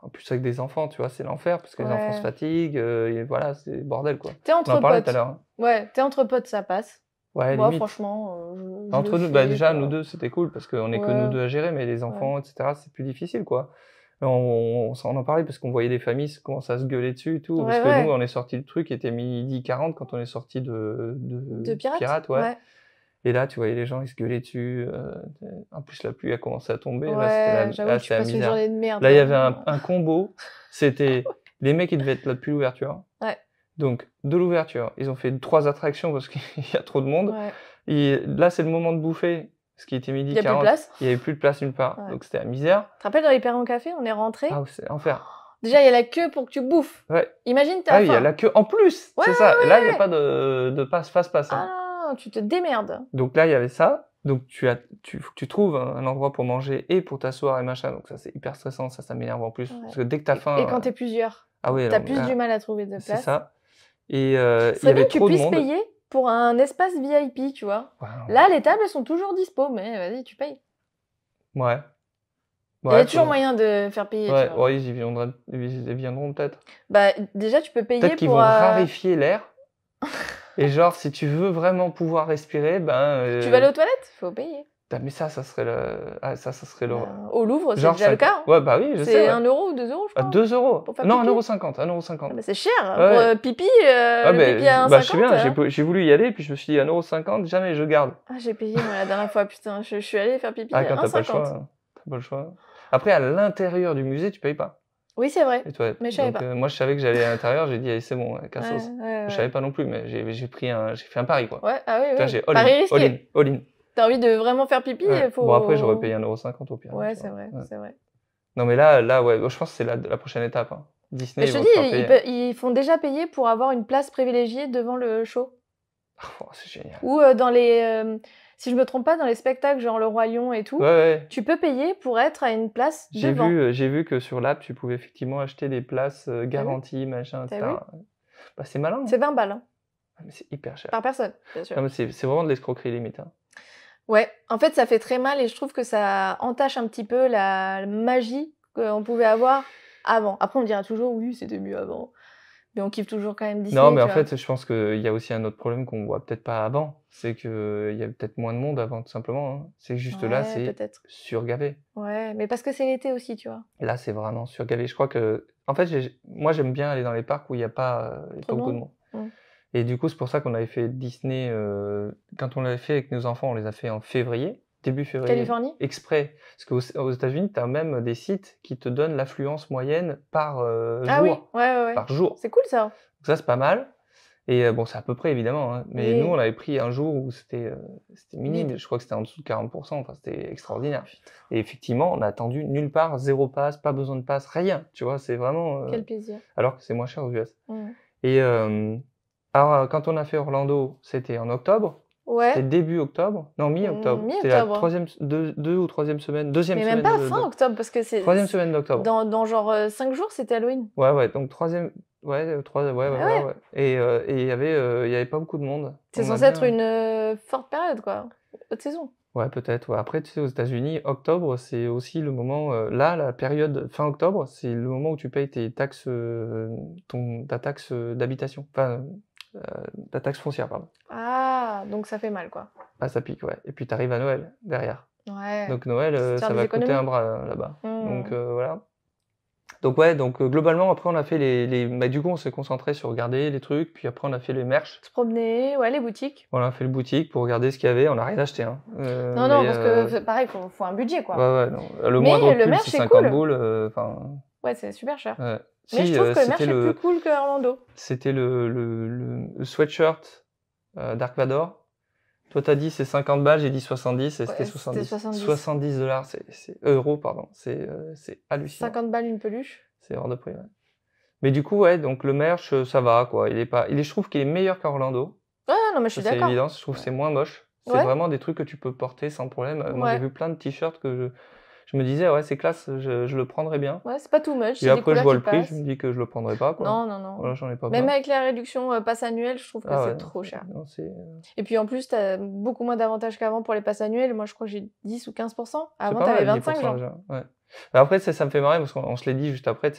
En plus avec des enfants, tu vois, c'est l'enfer parce que les enfants se Ouais. fatiguent et voilà, c'est le bordel quoi. T'es On entre en parlait tout à potes. l'heure, hein. Ouais, t'es entre potes, ça passe. Ouais, Moi, limite. franchement, je Entre le nous, bah fais, déjà, quoi. nous deux, c'était cool parce qu'on est que Ouais. nous deux à gérer, mais les enfants, Ouais. etc., c'est plus difficile, quoi. On en parlait parce qu'on voyait des familles commencer à se gueuler dessus et tout. Parce Ouais, que ouais. nous, on est sorti le truc, il était 12h40 quand on est sorti De de pirates? ouais. Ouais. Et là, tu voyais les gens, ils se gueulaient dessus. En plus, la pluie a commencé à tomber. Là, Ouais, j'avoue, tu c'était la passes une misère. journée de merde. Là, il y là. avait un combo. C'était les mecs, ils devaient être là depuis l'ouverture. Ouais. Donc, de l'ouverture, ils ont fait 3 attractions parce qu'il y a trop de monde. Ouais. Et là, c'est le moment de bouffer, ce qui était Il y a plus de 12h40. place. Il n'y avait plus de place nulle part. Ouais. Donc, c'était la misère. Tu te rappelles dans les Perrons Café, on est rentré. Ah, c'est l'enfer. Déjà, il y a la queue pour que tu bouffes. Ouais. Imagine, t'as Ah oui, il y a faim. la queue en plus. Ouais, c'est ça. ouais, Et là, il n'y a ouais. pas de passe-passe. Hein. Ah non, tu te démerdes. Donc là, il y avait ça. Donc faut que tu trouves un endroit pour manger et pour t'asseoir et machin. Donc ça, c'est hyper stressant. Ça m'énerve en plus. Ouais. Parce que dès que t'as faim. Et quand t'es plusieurs, Ah oui, t'as non, plus là, du mal à trouver de place. c'est ça. Et il y Serait avait bien que tu trop de puisses monde. payer pour un espace VIP, tu vois. Ouais, Là, les tables, elles sont toujours dispo, mais vas-y, tu payes. ouais. Il y a toujours moyen de faire payer, Ouais, tu vois. ouais, ils y viendront peut-être. Bah, déjà, tu peux payer Peut-être qu'ils pour... vont raréfier l'air. Et genre, si tu veux vraiment pouvoir respirer, Tu vas aller aux toilettes, faut payer. Mais ça serait ça serait le... Au Louvre, c'est Genre déjà le cas. Ouais, bah oui, je sais. C'est Ouais. 1 euro ou 2 euros, je À crois. 2 euros. Pour faire Non, pipi. 1,50 €. 1,50 €. Mais c'est cher. Ouais. Pour pipi, Ah, le pipi à 1,50 €. bah, je sais bien, j'ai voulu y aller, puis je me suis dit 1,50 €, jamais je garde. Ah, j'ai payé moi, la dernière fois, putain. Je suis allée faire pipi Ah, à quand t'as pas le 1,50 choix. €. T'as pas le choix. Après, à l'intérieur du musée, tu payes pas. Oui, c'est vrai. Les toilettes. Mais je savais Donc, pas. moi, je savais que j'allais à l'intérieur, j'ai dit, allez, c'est bon, cassos. Ouais. Je savais pas non plus, mais j'ai fait un pari, quoi. Ouais, ah oui, Là, oui. j'ai Pari risqué. all in. T'as envie de vraiment faire pipi, Ouais. il faut... Bon, après, j'aurais payé 1,50 € au pire. Ouais, tu c'est vois. vrai, Ouais. c'est vrai. Non, mais là, ouais, je pense que c'est la prochaine étape. Hein. Disney, Mais je te ils vont te faire payer. dis, ils font déjà payer pour avoir une place privilégiée devant le show. Oh, c'est génial. Ou dans les... si je me trompe pas, dans les spectacles, genre le Roi Lion et tout, Ouais. tu peux payer pour être à une place devant. J'ai vu que sur l'app, tu pouvais effectivement acheter des places garanties, machin, T'as etc. Bah, c'est malin. C'est 20 balles, hein, Mais c'est hyper cher. par personne, bien sûr. Non, mais c'est vraiment de l'escroquerie limite. Hein. Ouais, en fait, ça fait très mal et je trouve que ça entache un petit peu la magie qu'on pouvait avoir avant. Après, on dira toujours, oui, c'était mieux avant. Mais on kiffe toujours quand même Disney. Non, mais en tu vois. fait, je pense qu'il y a aussi un autre problème qu'on voit peut-être pas avant. C'est qu'il y a peut-être moins de monde avant, tout simplement. Hein. C'est juste là, Ouais, c'est peut-être. surgavé. Ouais, mais parce que c'est l'été aussi, tu vois. Là, c'est vraiment surgavé. Je crois que, en fait, moi, j'aime bien aller dans les parcs où il n'y a pas beaucoup de monde. Et du coup, c'est pour ça qu'on avait fait Disney. Quand on l'avait fait avec nos enfants, on les a fait en février, début février. Californie. Exprès. Parce qu'aux États-Unis, tu as même des sites qui te donnent l'affluence moyenne par Ah jour. oui, ouais. Par jour. C'est cool ça. Donc ça, c'est pas mal. Et bon, c'est à peu près évidemment. Hein. Mais Oui. nous, on avait pris un jour où c'était minime. Vide. Je crois que c'était en dessous de 40%. Enfin, c'était extraordinaire. Et effectivement, on a attendu nulle part, 0 passe, pas besoin de passe, rien. Tu vois, c'est vraiment. Quel plaisir. Alors que c'est moins cher aux US. Mm. Et alors, quand on a fait Orlando, c'était en octobre. Ouais. C'était début octobre. Non, mi-octobre. C'était la troisième, deux ou troisième semaine. Deuxième Mais semaine. même pas fin octobre, parce que c'est... Troisième semaine d'octobre. Dans genre 5 jours, c'était Halloween. Ouais. Donc troisième... Ouais. Et il y avait pas beaucoup de monde. C'est censé être une forte période, quoi. Haute saison. Ouais, peut-être. Ouais. Après, tu sais, aux États-Unis, octobre, c'est aussi le moment... là, la période fin octobre, c'est le moment où tu payes tes taxes... ta taxe d'habitation. Enfin... ta taxe foncière, pardon. Ah, donc ça fait mal, quoi. Ah, ça pique, ouais. Et puis t'arrives à Noël, derrière. Ouais. Donc Noël, ça va coûter un bras là-bas. Donc voilà. Donc ouais, globalement, après on a fait bah, du coup, on s'est concentré sur regarder les trucs, puis après on a fait les merch. Se promener, ouais, les boutiques. Voilà, on a fait les boutiques pour regarder ce qu'il y avait. On n'a rien acheté. Hein. Non, parce que pareil, faut un budget, quoi. Ouais, non. Le moindre pull, c'est 50 boules. Ouais, c'est super cher. Ouais. Mais je trouve que le merch est plus cool que Orlando. C'était le sweatshirt Dark Vador. Toi, t'as dit c'est 50 balles, j'ai dit 70 et c'était 70. 70 $, euros, pardon. C'est hallucinant. 50 balles une peluche. C'est hors de prix, ouais. Mais du coup, ouais, donc le merch, ça va, quoi. Je trouve qu'il est meilleur qu'Orlando. Ouais, non, mais je suis d'accord. C'est évident, je trouve que c'est moins moche. C'est Ouais. vraiment des trucs que tu peux porter sans problème. Moi, j'ai Ouais. vu plein de t-shirts que je me disais, ouais, c'est classe, je le prendrais bien. Ouais, c'est pas too much, Et c'est des après, je couleurs vois qui le prix, je me passent. dis que je le prendrais pas, quoi. Non, non, non. Voilà, j'en ai pas Même besoin. avec la réduction pass annuel, je trouve que Ah ouais, c'est non, trop cher. non, c'est Et puis en plus, tu as beaucoup moins d'avantages qu'avant pour les passes annuelles. Moi, je crois que j'ai 10 ou 15%. c'est Avant, pas tu avais mal, 25, 10% genre. déjà. Ouais. Mais après, ça me fait marrer parce qu'on se l'est dit juste après.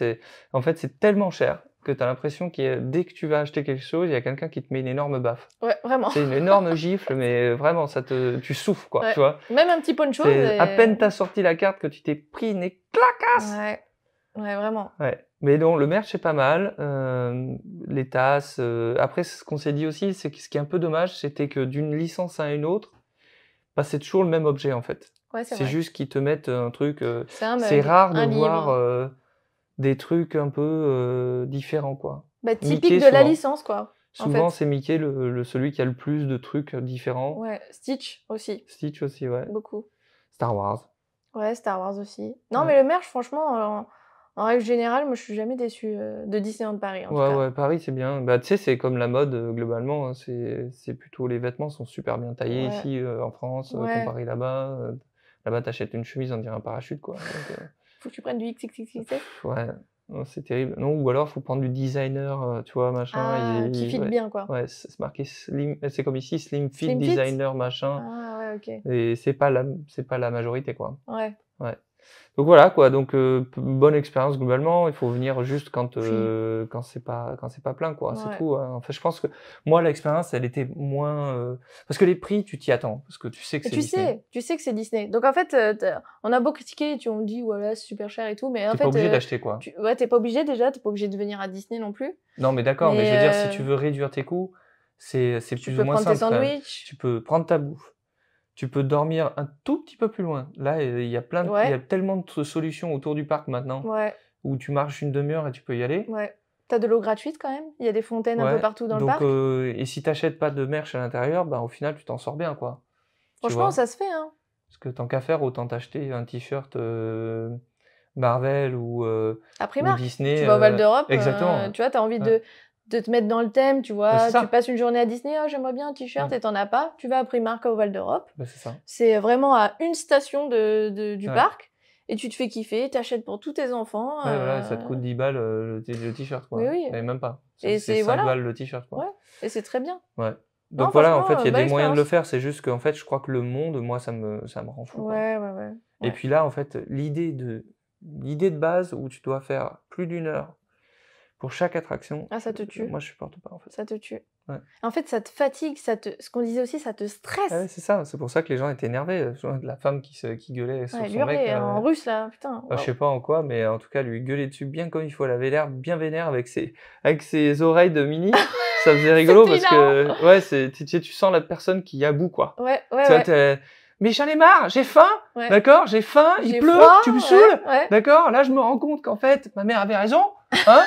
En fait, c'est tellement cher que tu as l'impression que dès que tu vas acheter quelque chose, il y a quelqu'un qui te met une énorme baffe. Ouais, vraiment. C'est une énorme gifle, mais vraiment, tu souffres, quoi, Ouais. tu vois. Même un petit poncho. C'est à peine t'as sorti la carte que tu t'es pris une clacasse. Ouais. Ouais, vraiment. Ouais. Mais non, le merch, c'est pas mal. Les tasses. Après, ce qu'on s'est dit aussi, c'est que ce qui est un peu dommage, c'était que d'une licence à une autre, bah, c'est toujours le même objet, en fait. Ouais, c'est C'est vrai. juste qu'ils te mettent un truc. C'est un C'est mug, rare de un voir livre. des trucs un peu différents, quoi. Bah, typique Mickey, de la souvent. licence, quoi. En Souvent, fait. c'est Mickey celui qui a le plus de trucs différents. Ouais, Stitch aussi. Stitch aussi, ouais. Beaucoup. Star Wars. Ouais, Star Wars aussi. Non, Ouais. mais le merch, franchement, en règle générale, moi, je suis jamais déçue de Disneyland Paris, en tout cas. Ouais, Paris, c'est bien. Bah, tu sais, c'est comme la mode, globalement, hein, c'est plutôt les vêtements sont super bien taillés Ouais. ici, en France, Ouais. comparé là-bas. Là-bas, t'achètes une chemise, on dirait un parachute, quoi. Donc, Faut que tu prennes du XXXL. ouais, non, c'est terrible. Non, ou alors, faut prendre du designer, tu vois, machin. Ah, qui fit ouais, bien, quoi. ouais, c'est marqué slim, c'est comme ici, slim fit Slim fit? designer, machin. Ah, ouais, ok. Et c'est pas la majorité, quoi. Ouais. Ouais. Donc voilà, quoi. Donc bonne expérience globalement. Il faut venir juste quand c'est pas plein, quoi. C'est Ouais. tout. Hein. En fait, je pense que moi l'expérience, elle était moins parce que les prix, tu t'y attends parce que tu sais que Et c'est Disney. tu sais que c'est Disney. Donc en fait, on a beau critiquer, on dit voilà, c'est super cher et tout, mais en T'es fait, pas obligé d'acheter, quoi. ouais, t'es pas obligé déjà, t'es pas obligé de venir à Disney non plus. Non, mais d'accord. Mais je veux dire, si tu veux réduire tes coûts, c'est Tu plus peux ou moins prendre tes simple. Quand même. sandwichs. Tu peux prendre ta bouffe. Tu peux dormir un tout petit peu plus loin. Là, il y a il y a tellement de solutions autour du parc maintenant Ouais. où tu marches une demi-heure et tu peux y aller. Ouais. T'as de l'eau gratuite quand même. Il y a des fontaines un peu partout dans le parc. Et si t'achètes pas de merch à l'intérieur, bah au final tu t'en sors bien, quoi. Franchement, ça se fait, hein. Parce que tant qu'à faire, autant t'acheter un t-shirt Marvel ou Primark. Disney. Tu vas au Val d'Europe, exactement. tu vois, t'as envie de te mettre dans le thème, tu vois. c'est ça. Tu passes une journée à Disney, oh, j'aimerais bien un t-shirt et t'en as pas. Tu vas à Primark au Val d'Europe. Bah, c'est ça. C'est vraiment à une station du parc. Et tu te fais kiffer, t'achètes pour tous tes enfants. Ouais, voilà, ça te coûte 10 balles le t-shirt, quoi. Oui, oui. Mais même pas. Et C'est 5 voilà. balles le t-shirt, quoi. Ouais, et c'est très bien. Ouais. Donc Non, voilà, en fait, franchement, il y a belle des moyens de le expérience. faire. C'est juste qu'en fait, je crois que le monde, moi, ça me rend fou, quoi. Ouais. Et puis là, en fait, l'idée de base où tu dois faire plus d'1 heure pour chaque attraction, Ah, ça te tue. moi, je supporte pas, en fait. Ça te tue. Ouais. En fait, ça te fatigue, ce qu'on disait aussi, ça te stresse. Ah ouais, c'est ça. C'est pour ça que les gens étaient énervés. La femme qui gueulait sur Ouais, son mec. en russe, là, putain. Je sais pas en quoi, mais en tout cas, lui gueuler dessus bien comme il faut. Elle avait l'air bien vénère avec ses oreilles de mini. Ça faisait rigolo parce que, ouais, tu sens la personne qui aboue, quoi. Ouais. Mais j'en ai marre, j'ai faim, d'accord, j'ai faim, il pleut, froid, tu me saoules, ouais. d'accord. Là, je me rends compte qu'en fait, ma mère avait raison, hein.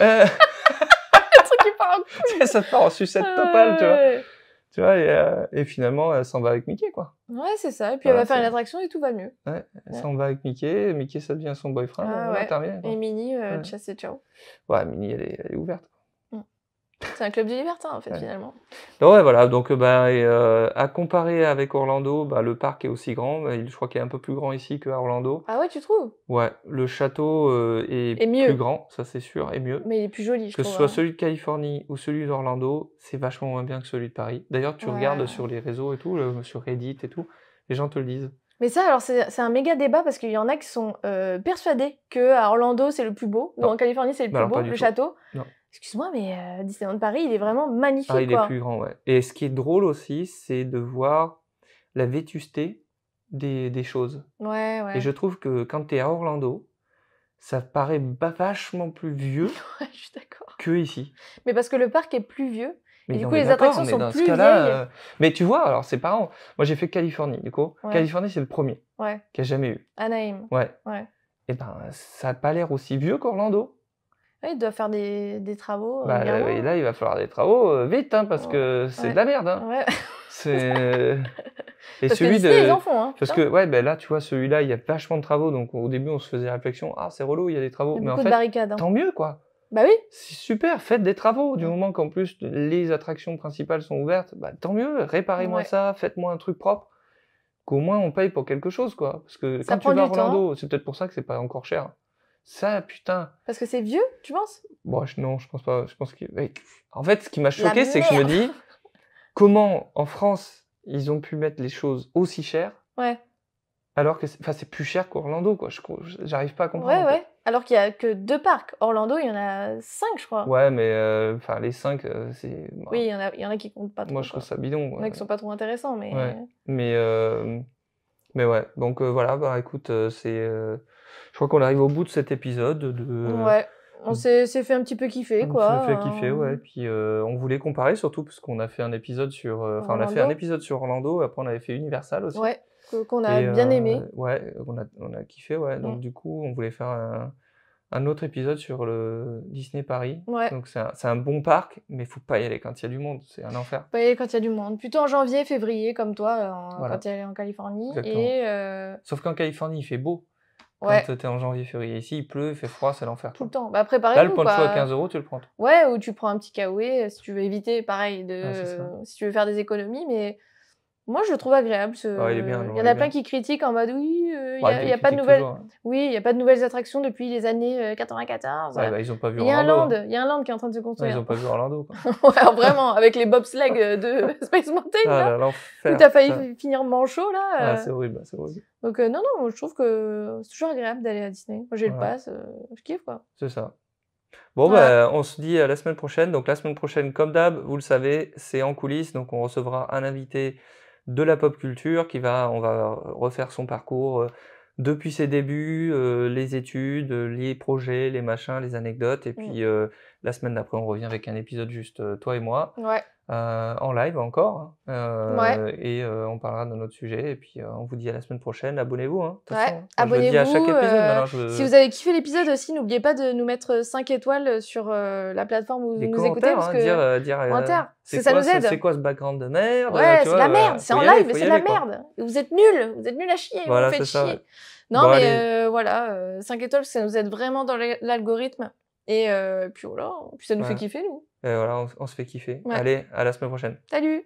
Le truc qui part en couille. Ça part en sucette totale, tu vois. Tu vois, et finalement, elle s'en va avec Mickey, quoi. Ouais, c'est ça. Et puis elle va faire une attraction et tout va mieux. Ouais, elle s'en va avec Mickey. Mickey, ça devient son boyfriend. Voilà, terminé, quoi. Et Minnie, chasse et ciao. Ouais, Minnie, elle est ouverte. C'est un club de libertin, en fait, finalement. Donc, ouais, voilà. Donc, à comparer avec Orlando, le parc est aussi grand. Je crois qu'il est un peu plus grand ici qu'à Orlando. Ah ouais, tu trouves? Ouais, le château est plus grand, ça c'est sûr, et mieux. Mais il est plus joli, je trouve. Que ce soit celui de Californie ou celui d'Orlando, c'est vachement moins bien que celui de Paris. D'ailleurs, tu regardes sur les réseaux et tout, sur Reddit et tout, les gens te le disent. Mais ça, alors, c'est un méga débat parce qu'il y en a qui sont persuadés qu'à Orlando, c'est le plus beau, ou en Californie, c'est le plus beau, le château. Non. Excuse-moi, mais Disneyland Paris, il est vraiment magnifique, il est plus grand, ouais. Et ce qui est drôle aussi, c'est de voir la vétusté des choses. Ouais. Et je trouve que quand tu es à Orlando, ça paraît vachement plus vieux je suis d'accord. que ici. Mais parce que le parc est plus vieux. Mais et du coup, les attractions sont plus vieilles. Mais tu vois, alors c'est marrant. Moi, j'ai fait Californie, du coup. Ouais. Californie, c'est le premier qu'il n'y a jamais eu. Anaheim. Ouais. Et ça n'a pas l'air aussi vieux qu'Orlando. Ouais, il doit faire des travaux. Et là, il va falloir des travaux vite, hein, parce que c'est de la merde. Hein. Ouais. Et parce celui que Disney, ils en font, hein. Parce que là, tu vois, celui-là, il y a vachement de travaux. Donc au début, on se faisait réflexion, c'est relou, il y a des travaux. Il y a mais en beaucoup fait, de barricades. Hein. Tant mieux, quoi. Bah oui. C'est super, faites des travaux. Du moment qu'en plus les attractions principales sont ouvertes, bah tant mieux, réparez-moi ça, faites-moi un truc propre, qu'au moins on paye pour quelque chose, quoi. Parce que Ça quand tu vas à prend du Orlando, c'est peut-être pour ça que c'est pas encore cher. Ça, putain. Parce que c'est vieux, tu penses? Bon, non, je pense pas. Je pense que, en fait, ce qui m'a La choqué, c'est que je me merde! dis, comment en France ils ont pu mettre les choses aussi chères, Ouais. alors que c'est plus cher qu'Orlando, quoi. J'arrive pas à comprendre. En fait. Ouais. Alors qu'il y a que 2 parcs. Orlando, il y en a 5, je crois. Ouais, mais enfin les 5, c'est. Bah, Oui, il y en a qui comptent pas trop. moi, je trouve ça bidon. Il y en a qui sont pas trop intéressants, mais. Ouais. Mais ouais. Donc voilà, bah écoute, je crois qu'on arrive au bout de cet épisode. Ouais. On s'est fait un petit peu kiffer, quoi. On s'est fait kiffer, ouais. Puis on voulait comparer surtout parce qu'on a fait un épisode sur, on a fait un épisode sur Orlando. Après, on avait fait Universal aussi. Ouais. Qu'on a bien aimé. Ouais, on a kiffé, ouais. Donc du coup, on voulait faire un autre épisode sur le Disney Paris. Ouais. Donc c'est un bon parc, mais il faut pas y aller quand il y a du monde, c'est un enfer. Pas y aller quand il y a du monde. Plutôt en janvier, février, comme toi, quand tu es allé en Californie. Exactement. Sauf qu'en Californie, il fait beau. Quand tu es en janvier, février. Ici, il pleut, il fait froid, c'est l'enfer. Tout le temps. Bah, préparez-vous. Là, le poncho à 15 € tu le prends. Ouais, ou tu prends un petit Kawaii si tu veux éviter, pareil, si tu veux faire des économies, mais moi je le trouve agréable. Il est bien, il y en a plein qui critiquent en mode oui, il y a pas de nouvelles. Oui, il y a pas de nouvelles attractions depuis les années 94. Ouais, bah, ils ont pas vu Orlando. Il y a un land qui est en train de se construire. Ils ont pas vu Orlando, quoi. Ouais, vraiment, avec les bobsleighs de Space Mountain, là. L'enfer. Où t'as failli finir manchot, là. Ah, c'est horrible, c'est horrible. Donc non, je trouve que c'est toujours agréable d'aller à Disney. Moi j'ai le pass, je kiffe, quoi. C'est ça. Bon, bah, on se dit à la semaine prochaine. Donc la semaine prochaine, comme d'hab, vous le savez, c'est en coulisses. Donc on recevra un invité de la pop culture on va refaire son parcours depuis ses débuts, les études, les projets, les machins, les anecdotes. Et puis la semaine d'après, on revient avec un épisode juste toi et moi. Ouais. En live encore. Et on parlera de notre sujet. Et puis on vous dit à la semaine prochaine. Abonnez-vous. Hein, abonnez-vous. Je le dis à chaque épisode. Si vous avez kiffé l'épisode aussi, n'oubliez pas de nous mettre 5 étoiles sur la plateforme où vous nous écoutez. Parce que commentaires, ça nous aide. C'est quoi ce background de merde? Ouais, c'est de la merde. C'est en live, mais c'est de la merde. Vous êtes nuls. Vous êtes nuls à chier. Voilà, vous faites chier. Ouais. Non, bon, mais voilà, 5 étoiles, ça nous aide vraiment dans l'algorithme. Et puis voilà, puis ça nous fait kiffer, nous. Et voilà, on se fait kiffer. Allez, à la semaine prochaine. Salut!